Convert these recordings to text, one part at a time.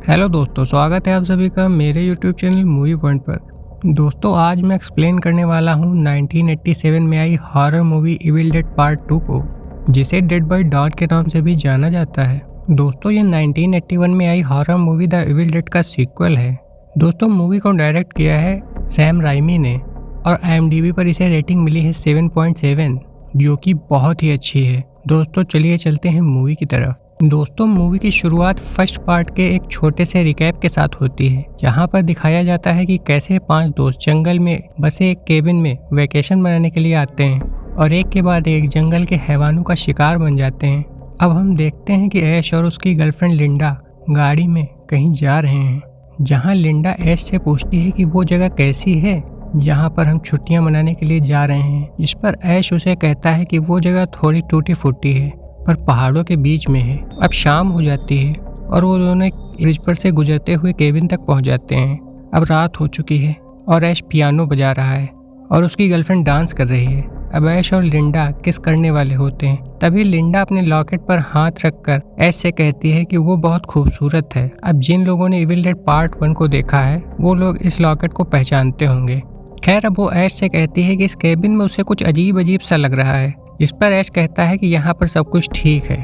Hello दोस्तों, स्वागत है आप सभी का मेरे यूट्यूब चैनल मूवी पॉइंट पर। दोस्तों, आज मैं एक्सप्लेन करने वाला हूँ 1987 में आई horror movie evil dead part 2 को, जिसे डेड बाय डॉन के नाम से भी जाना जाता है। दोस्तों, ये 1981 में आई horror movie the evil dead का सीक्वल है। दोस्तों, मूवी को डायरेक्ट किया है सैम राइमी ने और IMDb पर इसे रेटिंग मिली है 7.7, जो कि बहुत ही अच्छी है। दोस्तों, चलिए चलते हैं मूवी की तरफ। दोस्तों, मूवी की शुरुआत फर्स्ट पार्ट के एक छोटे से रिकैप के साथ होती है, जहां पर दिखाया जाता है कि कैसे 5 दोस्त जंगल में बसे एक केबिन में वेकेशन मनाने के लिए आते हैं और एक के बाद एक जंगल के हैवानों का शिकार बन जाते हैं। अब हम देखते हैं कि ऐश और उसकी गर्लफ्रेंड लिंडा गाड़ी में कहीं जा रहे हैं, जहाँ लिंडा ऐश से पूछती है कि वो जगह कैसी है जहाँ पर हम छुट्टियाँ मनाने के लिए जा रहे हैं। इस पर ऐश उसे कहता है कि वो जगह थोड़ी टूटी फूटी है पर पहाड़ों के बीच में है। अब शाम हो जाती है और वो दोनों ब्रिज पर से गुजरते हुए केबिन तक पहुंच जाते हैं। अब रात हो चुकी है और ऐश पियानो बजा रहा है और उसकी गर्लफ्रेंड डांस कर रही है। अब ऐश और लिंडा किस करने वाले होते हैं। तभी लिंडा अपने लॉकेट पर हाथ रखकर ऐश से कहती है कि वो बहुत खूबसूरत है। अब जिन लोगों ने इविल डेड पार्ट 1 को देखा है वो लोग इस लॉकेट को पहचानते होंगे। खैर, अब वो ऐश से कहती है कि इस केबिन में उसे कुछ अजीब अजीब सा लग रहा है। इस पर ऐश कहता है कि यहाँ पर सब कुछ ठीक है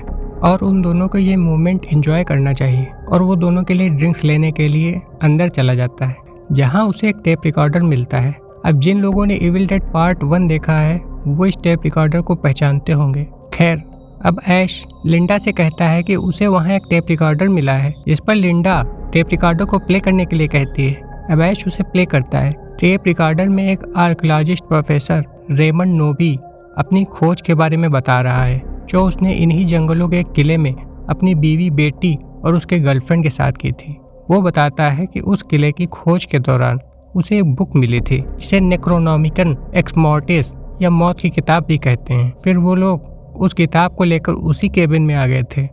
और उन दोनों को ये मोमेंट एंजॉय करना चाहिए और वो दोनों के लिए ड्रिंक्स लेने के लिए अंदर चला जाता है, जहाँ उसे एक टेप रिकॉर्डर मिलता है। अब जिन लोगों ने इविल डेड पार्ट 1 देखा है वो इस टेप रिकॉर्डर को पहचानते होंगे। खैर, अब ऐश लिंडा से कहता है कि उसे वहाँ एक टेप रिकॉर्डर मिला है। इस पर लिंडा टेप रिकॉर्डर को प्ले करने के लिए कहती है। अब ऐश उसे प्ले करता है। टेप रिकॉर्डर में एक आर्कियोलॉजिस्ट प्रोफेसर रेमंड नोबी अपनी खोज के बारे में बता रहा है, जो उसने इन्हीं जंगलों के किले में अपनी बीवी, बेटी और उसके गर्लफ्रेंड के साथ की थी। वो बताता है कि उस किले की खोज के दौरान उसे एक बुक मिली थी जिसे नेक्रोनॉमिकन एक्स मॉर्टिस या मौत की किताब भी कहते हैं। फिर वो लोग उस किताब को लेकर उसी केबिन में आ गए थे,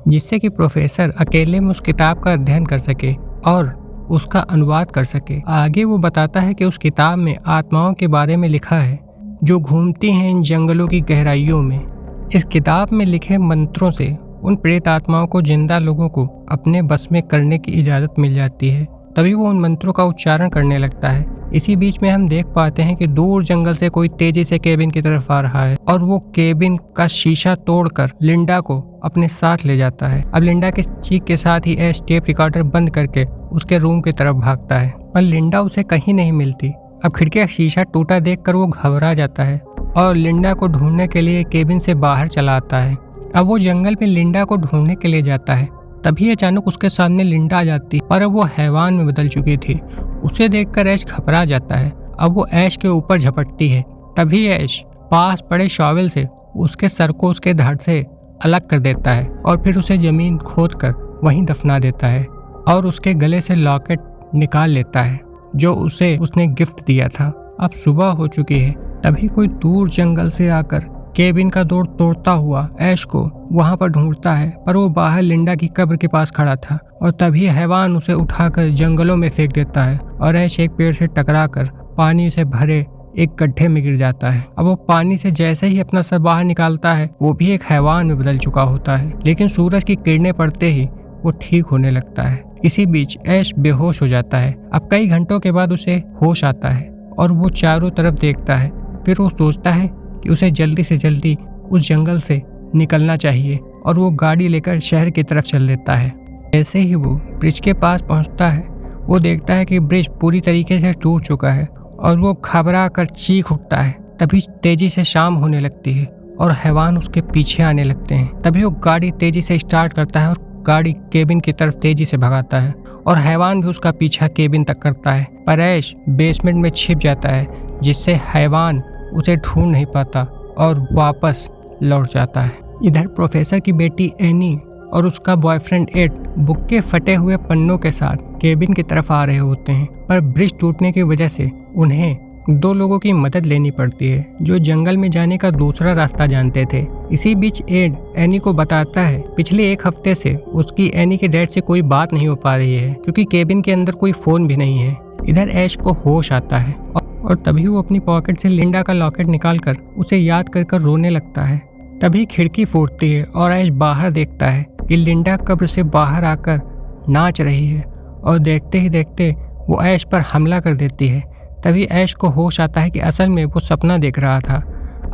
जिससे कि प्रोफेसर अकेले में उस किताब का अध्ययन कर सके और उसका अनुवाद कर सके। आगे वो बताता है कि उस किताब में आत्माओं के बारे में लिखा है जो घूमती हैं इन जंगलों की गहराइयों में। इस किताब में लिखे मंत्रों से उन प्रेत आत्माओं को जिंदा लोगों को अपने बस में करने की इजाज़त मिल जाती है। तभी वो उन मंत्रों का उच्चारण करने लगता है। इसी बीच में हम देख पाते हैं कि दूर जंगल से कोई तेजी से केबिन की तरफ आ रहा है और वो केबिन का शीशा तोड़कर लिंडा को अपने साथ ले जाता है। अब लिंडा के चीख के साथ ही ऐश टेप रिकॉर्डर बंद करके उसके रूम की तरफ भागता है, पर लिंडा उसे कहीं नहीं मिलती। अब खिड़की का शीशा टूटा देखकर वो घबरा जाता है और लिंडा को ढूंढने के लिए केबिन से बाहर चला आता है। अब वो जंगल में लिंडा को ढूंढने के लिए जाता है। तभी अचानक उसके सामने लिंडा आ जाती है, पर अब वो हैवान में बदल चुकी थी। उसे देखकर ऐश घबरा जाता है। अब वो ऐश के ऊपर झपटती है। तभी ऐश पास पड़े शॉवेल से उसके सर को उसके धड़ से अलग कर देता है और फिर उसे जमीन खोद कर वहीं दफना देता है और उसके गले से लॉकेट निकाल लेता है जो उसने गिफ्ट दिया था। अब सुबह हो चुकी है। तभी कोई दूर जंगल से आकर केबिन का दौर तोड़ता हुआ ऐश को वहां पर ढूंढता है, पर वो बाहर लिंडा की कब्र के पास खड़ा था और तभी हैवान उसे उठाकर जंगलों में फेंक देता है और ऐश एक पेड़ से टकराकर पानी से भरे एक गड्ढे में गिर जाता है। अब वो पानी से जैसे ही अपना सर बाहर निकालता है वो भी एक हैवान में बदल चुका होता है, लेकिन सूरज की किरणें पड़ते ही वो ठीक होने लगता है। इसी बीच ऐश बेहोश हो जाता है। अब कई घंटों के बाद उसे होश आता है और वो चारों तरफ देखता है। फिर वो सोचता है कि उसे जल्दी से जल्दी उस जंगल से निकलना चाहिए और वो गाड़ी लेकर शहर की तरफ चल देता है। जैसे ही वो ब्रिज के पास पहुंचता है वो देखता है कि ब्रिज पूरी तरीके से टूट चुका है और वो घबरा कर चीख उठता है। तभी तेजी से शाम होने लगती है और हैवान उसके पीछे आने लगते हैं। तभी वो गाड़ी तेजी से स्टार्ट करता है और गाड़ी केबिन की तरफ तेजी से भगाता है और हैवान भी उसका पीछा केबिन तक करता है, पर ऐश बेसमेंट में छिप जाता है, जिससे हैवान उसे ढूंढ नहीं पाता और वापस लौट जाता है। इधर प्रोफेसर की बेटी एनी और उसका बॉयफ्रेंड एड बुक के फटे हुए पन्नों के साथ केबिन की तरफ आ रहे होते हैं, पर ब्रिज टूटने की वजह से उन्हें 2 लोगों की मदद लेनी पड़ती है जो जंगल में जाने का दूसरा रास्ता जानते थे। इसी बीच एड एनी को बताता है पिछले 1 हफ्ते से उसकी एनी के डैड से कोई बात नहीं हो पा रही है क्योंकि केबिन के अंदर कोई फोन भी नहीं है। इधर ऐश को होश आता है और तभी वो अपनी पॉकेट से लिंडा का लॉकेट निकालकर उसे याद कर रोने लगता है। तभी खिड़की फूटती है और ऐश बाहर देखता है कि लिंडा कब्र से बाहर आकर नाच रही है और देखते ही देखते वो ऐश पर हमला कर देती है। तभी ऐश को होश आता है कि असल में वो सपना देख रहा था।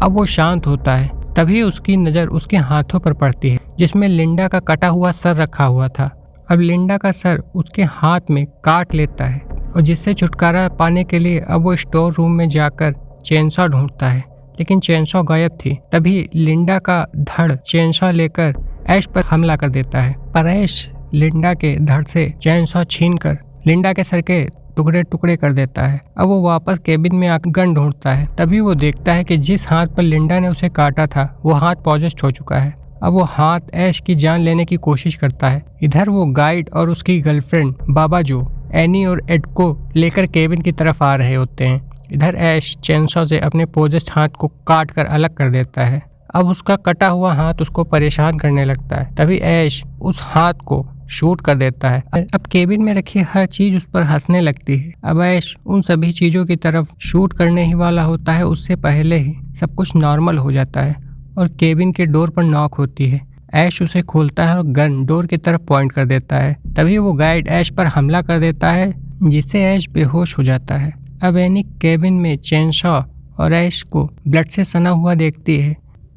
अब वो शांत होता है। तभी उसकी नज़र उसके हाथों पर पड़ती है जिसमें लिंडा का कटा हुआ सर रखा हुआ था। अब लिंडा का सर उसके हाथ में काट लेता है और जिससे छुटकारा पाने के लिए अब वो स्टोर रूम में जाकर चेनसॉ ढूंढता है, लेकिन चेनसॉ गायब थी। तभी लिंडा का धड़ चेनसॉ लेकर ऐश पर हमला कर देता है, पर ऐश लिंडा के धड़ से चेनसॉ छीनकर लिंडा के सर के टुकड़े टुकड़े कर देता है। अब वो वापस केबिन में आकर गन ढूंढता है। तभी वो देखता है कि जिस हाथ पर लिंडा ने उसे काटा था वो हाथ पॉजेस्ट हो चुका है। अब वो हाथ ऐश की जान लेने की कोशिश करता है। इधर वो गाइड और उसकी गर्लफ्रेंड बाबा जो एनी और एड को लेकर केबिन की तरफ आ रहे होते हैं। इधर ऐश चेनसॉ से अपने पॉजेस्ट हाथ को काट कर अलग कर देता है। अब उसका कटा हुआ हाथ उसको परेशान करने लगता है। तभी ऐश उस हाथ को शूट कर देता है। अब केबिन में रखी हर चीज उस पर हंसने लगती है। अब ऐश उन सभी चीजों की तरफ शूट करने ही वाला होता है, उससे पहले ही सब कुछ नॉर्मल हो जाता है और केबिन के डोर पर नॉक होती है। ऐश उसे खोलता है और गन डोर की तरफ पॉइंट कर देता है। तभी वो गाइड ऐश पर हमला कर देता है जिससे ऐश बेहोश हो जाता है। अब एनी केबिन में चेनसॉ और ऐश को ब्लड से सना हुआ देखती है।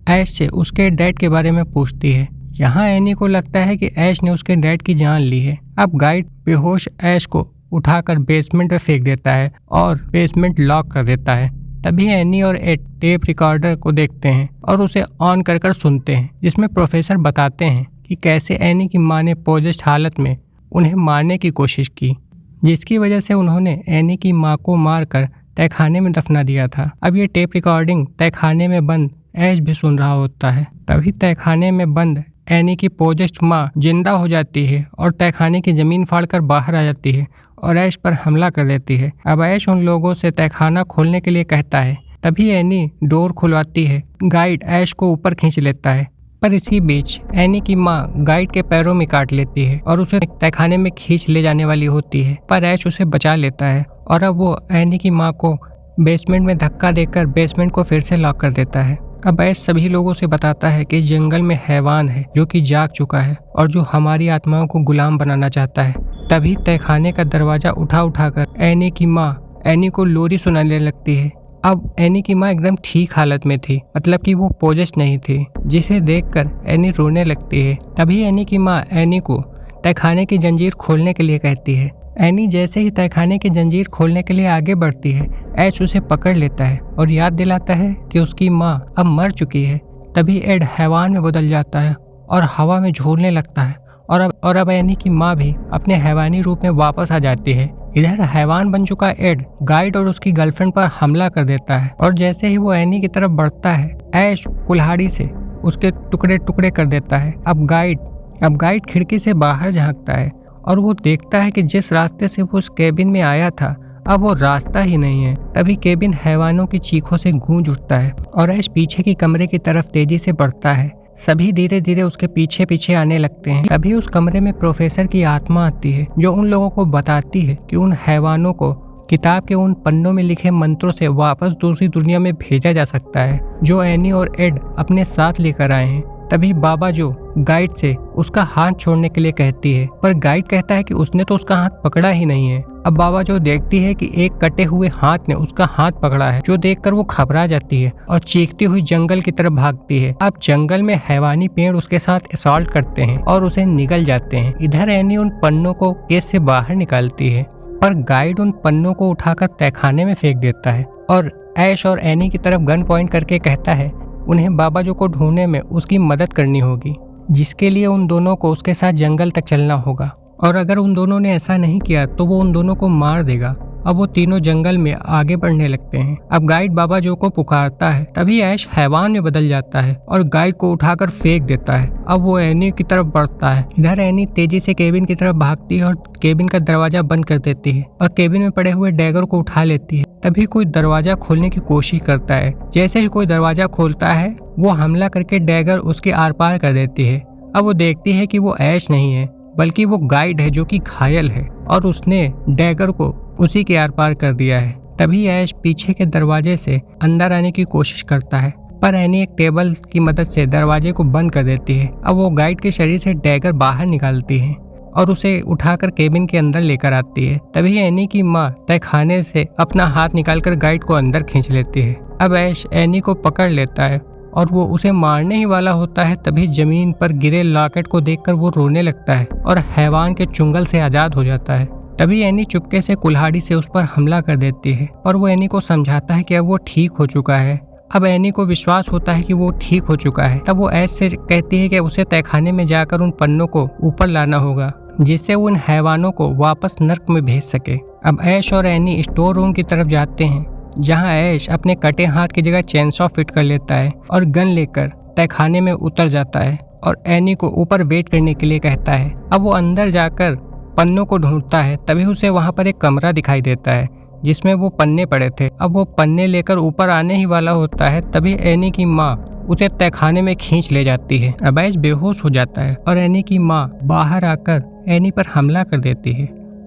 ऐश से उसके डैड के बारे में पूछती है। यहाँ एनी को लगता है कि ऐश ने उसके डैड की जान ली है। अब गाइड बेहोश ऐश को उठाकर बेसमेंट में फेंक देता है और बेसमेंट लॉक कर देता है। तभी एनी और एड टेप रिकॉर्डर को देखते हैं और उसे ऑन कर सुनते हैं, जिसमें प्रोफेसर बताते हैं कि कैसे एनी की माँ ने पोजेस्ट हालत में उन्हें मारने की कोशिश की, जिसकी वजह से उन्होंने एनी की माँ को मारकर तहखाने में दफना दिया था। अब ये टेप रिकॉर्डिंग तहखाने में बंद ऐश भी सुन रहा होता है। तभी तहखाने में बंद एनी की पोजेस्ट माँ जिंदा हो जाती है और तहखाने की जमीन फाड़कर बाहर आ जाती है और ऐश पर हमला कर देती है। अब ऐश उन लोगों से तहखाना खोलने के लिए कहता है। तभी एनी डोर खुलवाती है। गाइड ऐश को ऊपर खींच लेता है, पर इसी बीच एनी की माँ गाइड के पैरों में काट लेती है और उसे तहखाने में खींच ले जाने वाली होती है, पर ऐश उसे बचा लेता है और अब वो एनी की माँ को बेसमेंट में धक्का देकर बेसमेंट को फिर से लॉक कर देता है। अब ऐश सभी लोगों से बताता है कि जंगल में हैवान है जो कि जाग चुका है और जो हमारी आत्माओं को गुलाम बनाना चाहता है। तभी तहखाने का दरवाजा उठाकर एनी की माँ एनी को लोरी सुनाने लगती है। अब एनी की माँ एकदम ठीक हालत में थी, मतलब कि वो पोजेस्ट नहीं थी, जिसे देखकर एनी रोने लगती है। तभी एनी की माँ एनी को तहखाने की जंजीर खोलने के लिए कहती है। एनी जैसे ही तहखाने की जंजीर खोलने के लिए आगे बढ़ती है, ऐश उसे पकड़ लेता है और याद दिलाता है कि उसकी माँ अब मर चुकी है। तभी एड हैवान में बदल जाता है और हवा में झूलने लगता है और अब एनी की माँ भी अपने हैवानी रूप में वापस आ जाती है। इधर हैवान बन चुका एड गाइड और उसकी गर्लफ्रेंड पर हमला कर देता है और जैसे ही वो एनी की तरफ बढ़ता है, ऐश कुल्हाड़ी से उसके टुकड़े टुकड़े कर देता है। अब गाइड खिड़की से बाहर झांकता है और वो देखता है कि जिस रास्ते से वो उस केबिन में आया था अब वो रास्ता ही नहीं है। तभी केबिन हैवानों की चीखों से गूंज उठता है और ऐश पीछे की कमरे की तरफ तेजी से बढ़ता है। सभी धीरे धीरे उसके पीछे पीछे आने लगते हैं। तभी उस कमरे में प्रोफेसर की आत्मा आती है जो उन लोगों को बताती है कि उन हैवानों को किताब के उन पन्नों में लिखे मंत्रों से वापस दूसरी दुनिया में भेजा जा सकता है जो एनी और एड अपने साथ लेकर आए हैं। तभी बाबा जो गाइड से उसका हाथ छोड़ने के लिए कहती है, पर गाइड कहता है कि उसने तो उसका हाथ पकड़ा ही नहीं है। अब बाबा जो देखती है कि एक कटे हुए हाथ ने उसका हाथ पकड़ा है, जो देखकर वो घबरा जाती है और चीखती हुई जंगल की तरफ भागती है। अब जंगल में हैवानी पेड़ उसके साथ असॉल्ट करते हैं और उसे निगल जाते हैं। इधर एनी उन पन्नों को केस से बाहर निकालती है, पर गाइड उन पन्नों को उठाकर तहखाने में फेंक देता है और ऐश और एनी की तरफ गन पॉइंट करके कहता है उन्हें बाबा जो को ढूंढने में उसकी मदद करनी होगी, जिसके लिए उन दोनों को उसके साथ जंगल तक चलना होगा और अगर उन दोनों ने ऐसा नहीं किया तो वो उन दोनों को मार देगा। अब वो तीनों जंगल में आगे बढ़ने लगते हैं। अब गाइड बाबा जो को पुकारता है, तभी ऐश हैवान में बदल जाता है और गाइड को उठाकर फेंक देता है। अब वो एनी की तरफ बढ़ता है। इधर एनी तेजी से केबिन की तरफ भागती है और केबिन का दरवाजा बंद कर देती है और केबिन में पड़े हुए डैगर को उठा लेती है। तभी कोई दरवाजा खोलने की कोशिश करता है। जैसे ही कोई दरवाजा खोलता है वो हमला करके डैगर उसके आर पार कर देती है। अब वो देखती है कि वो ऐश नहीं है बल्कि वो गाइड है जो कि घायल है और उसने डैगर को उसी के आर पार कर दिया है। तभी ऐश पीछे के दरवाजे से अंदर आने की कोशिश करता है, पर एनी एक टेबल की मदद से दरवाजे को बंद कर देती है। अब वो गाइड के शरीर से डैगर बाहर निकालती है। और उसे उठाकर केबिन के अंदर लेकर आती है। तभी एनी की माँ तहखाने से अपना हाथ निकालकर गाइड को अंदर खींच लेती है। अब ऐश एनी को पकड़ लेता है और वो उसे मारने ही वाला होता है। तभी जमीन पर गिरे लॉकेट को देखकर वो रोने लगता है और हैवान के चुंगल से आजाद हो जाता है। तभी एनी चुपके से कुल्हाड़ी से उस पर हमला कर देती है और वो एनी को समझाता है कि अब वो ठीक हो चुका है। अब एनी को विश्वास होता है कि वो ठीक हो चुका है। तब वो ऐश से कहती है कि उसे तहखाने में जाकर उन पन्नों को ऊपर लाना होगा जिससे वो उन हैवानों को वापस नर्क में भेज सके। अब ऐश और एनी स्टोर रूम की तरफ जाते हैं जहां ऐश अपने कटे हाथ की जगह चेनसॉ फिट कर लेता है और गन लेकर तहखाने में उतर जाता है और एनी को ऊपर वेट करने के लिए कहता है। अब वो अंदर जाकर पन्नों को ढूंढता है। तभी उसे वहां पर एक कमरा दिखाई देता है जिसमें वो पन्ने पड़े थे। अब वो पन्ने लेकर ऊपर आने ही वाला होता है। तभी एनी की माँ उसे तहखाने में खींच ले जाती है। अब ऐश बेहोश हो जाता है और एनी की माँ बाहर आकर एनी पर हमला कर देती है,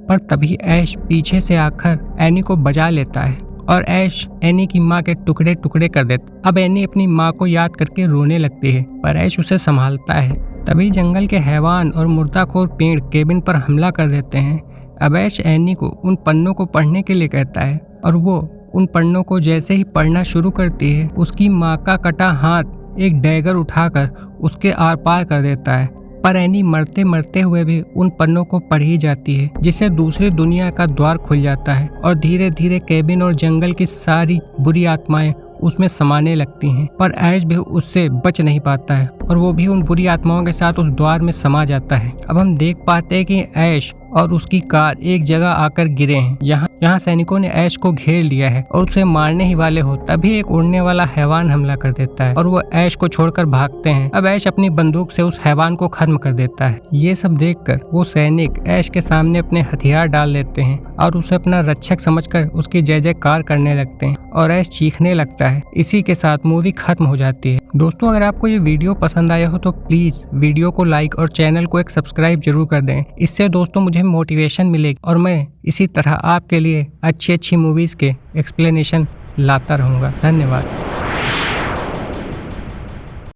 पर तभी ऐश पीछे से आकर एनी को बचा लेता है और ऐश एनी की माँ के टुकड़े टुकड़े कर देता। अब एनी अपनी माँ को याद करके रोने लगती है, पर ऐश उसे संभालता है। तभी जंगल के हैवान और मुर्दाखोर पेड़ केबिन पर हमला कर देते हैं। अब ऐश एनी को उन पन्नों को पढ़ने के लिए कहता है और वो उन पन्नों को जैसे ही पढ़ना शुरू करती है उसकी माँ का कटा हाथ एक डैगर उठाकर उसके आर पार कर देता है। पर एनी मरते मरते हुए भी उन पन्नों को पढ़ ही जाती है जिससे दूसरी दुनिया का द्वार खुल जाता है और धीरे धीरे केबिन और जंगल की सारी बुरी आत्माएं उसमें समाने लगती हैं। पर ऐश भी उससे बच नहीं पाता है और वो भी उन बुरी आत्माओं के साथ उस द्वार में समा जाता है। अब हम देख पाते हैं कि ऐश और उसकी कार एक जगह आकर गिरे हैं। यहाँ सैनिकों ने ऐश को घेर लिया है और उसे मारने ही वाले हो। तभी एक उड़ने वाला हैवान हमला कर देता है और वो ऐश को छोड़कर भागते हैं। अब ऐश अपनी बंदूक से उस हैवान को खत्म कर देता है। ये सब देखकर वो सैनिक ऐश के सामने अपने हथियार डाल देते हैं और उसे अपना रक्षक समझकर उसकी जय जयकार करने लगते हैं और ऐश चीखने लगता है। इसी के साथ मूवी खत्म हो जाती है। दोस्तों, अगर आपको ये वीडियो पसंद आया हो तो प्लीज वीडियो को लाइक और चैनल को एक सब्सक्राइब जरूर कर दें। इससे दोस्तों मुझे मोटिवेशन मिलेगी और मैं इसी तरह आपके लिए अच्छी मूवीज के एक्सप्लेनेशन लाता रहूंगा। धन्यवाद।